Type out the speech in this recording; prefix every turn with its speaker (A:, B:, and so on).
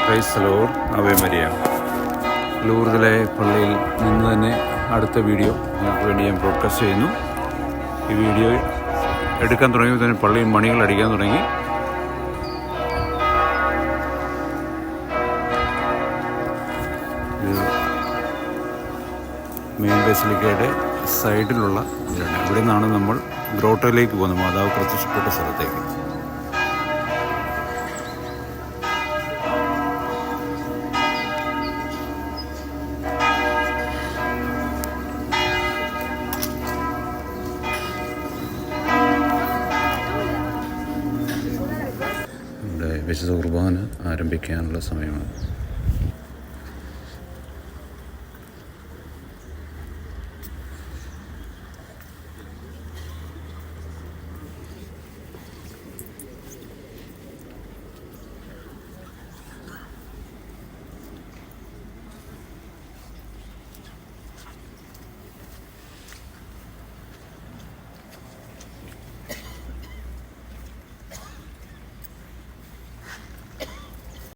A: Praise Lord, Ave Maria. ലൂർദിലെ പള്ളിയിൽ നിന്ന് തന്നെ അടുത്ത വീഡിയോ നിങ്ങൾക്ക് വേണ്ടി ഞാൻ ബ്രോഡ്കാസ്റ്റ് ചെയ്യുന്നു. ഈ വീഡിയോ എടുക്കാൻ തുടങ്ങിയപ്പോൾ തന്നെ പള്ളിയിൽ മണികൾ അടിക്കാൻ തുടങ്ങി. ഇത് മെയിൻ ബേസിലിക്കയുടെ സൈഡിലുള്ള ഇതിലാണ്. ഇവിടെ നിന്നാണ് നമ്മൾ ഗ്രോട്ടോയിലേക്ക് പോകുന്നത്, മാതാവ് പ്രത്യക്ഷപ്പെട്ട സ്ഥലത്തേക്ക്. ഇവിടെ വിശുദ്ധ കുർബാന ആരംഭിക്കാനുള്ള സമയമാണ്.